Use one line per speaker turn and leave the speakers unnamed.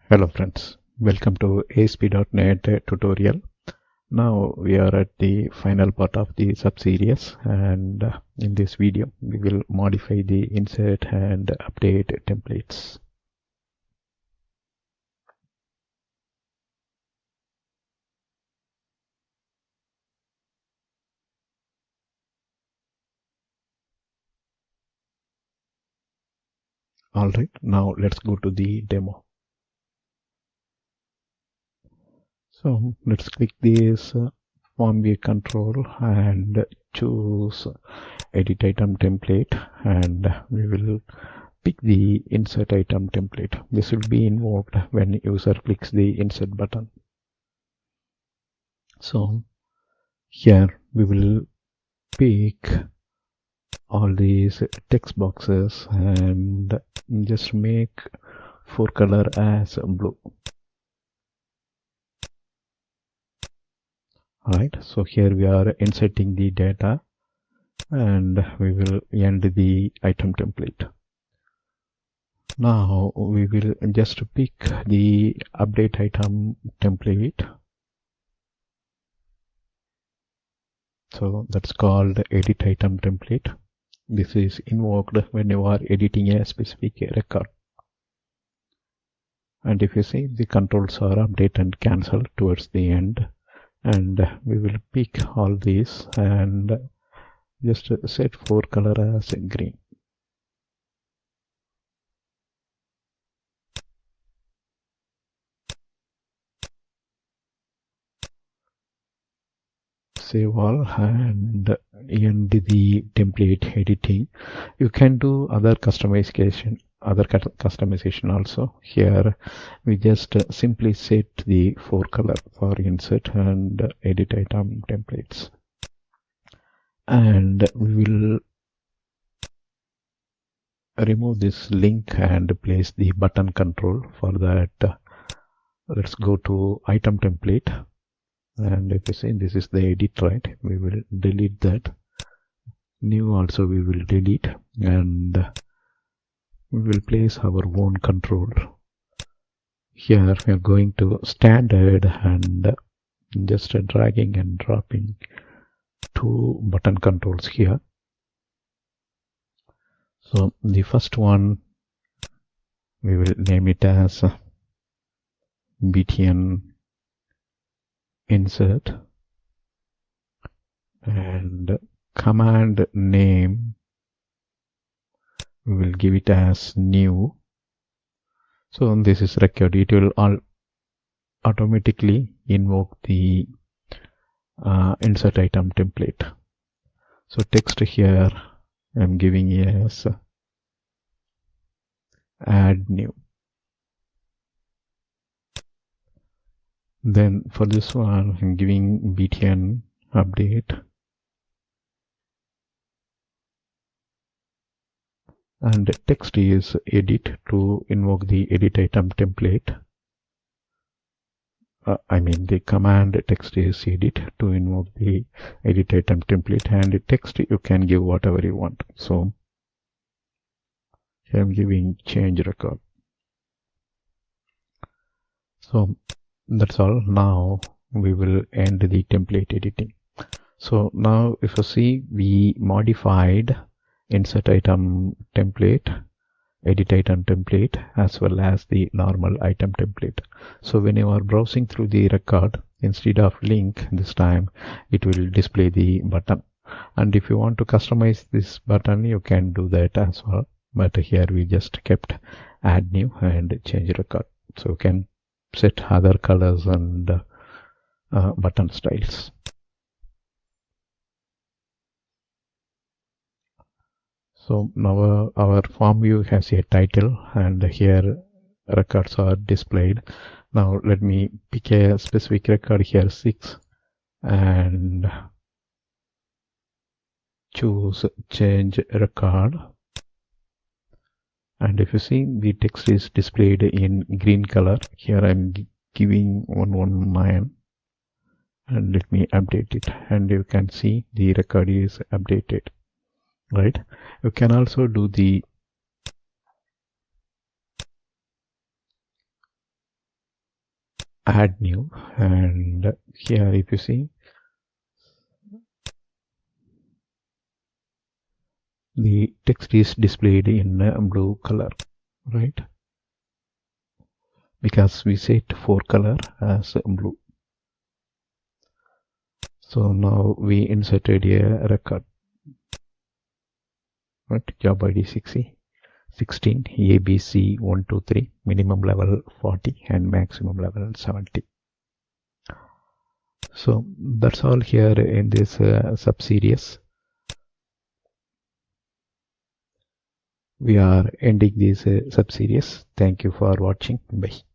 Hello friends, welcome to ASP.NET tutorial. Now we are at the final part of the sub-series, and in this video we will modify the insert and update templates. Alright, now let's go to the demo. So let's click this FormView Control and choose EditItem Template, and we will pick the InsertItem Template. This will be invoked when user clicks the Insert button. So here we will pick all these text boxes and just make forecolor as blue. Alright, so here we are inserting the data and we will end the item template. Now we will just pick the update item template. So that's called EditItem Template. This is invoked when you are editing a specific record. And if you see, the controls are update and cancel towards the end. And we will pick all these and just set forecolor as green. Save all and end the template editing. You can do other customization also. Here we just simply set the forecolor for insert and edit item templates, and we will remove this link and place the button control. For that, let's go to item template, and if you see, this is the edit, right? We will delete that. New also we will delete, and we will place our own control. Here we are going to standard and just dragging and dropping two button controls here. So the first one, we will name it as btn insert, and command name we will give it as new. So this is record. It will automatically invoke the insert item template. So text here I'm giving as add new. Then for this one I'm giving btn update, and text is edit to invoke the edit item template. The command text is edit to invoke the edit item template, and text you can give whatever you want. So here I'm giving change record. So that's all. Now we will end the template editing. So now if you see, we modified insert item template, edit item template, as well as the normal item template. So when you are browsing through the record, instead of link this time it will display the button, and if you want to customize this button you can do that as well, but here we just kept add new and change record. So you can set other colors and button styles. So now our form view has a title, and here records are displayed. Now let me pick a specific record here, 6, and choose change record. And if you see, the text is displayed in green color. Here I'm giving 119, and let me update it, and you can see the record is updated. Right, you can also do the add new, and here if you see, the text is displayed in blue color, right? Because we set for color as blue. So now we inserted a record, right? Job ID 16, ABC 123, minimum level 40 and maximum level 70. So that's all here in this sub-series. We are ending this sub-series. Thank you for watching. Bye.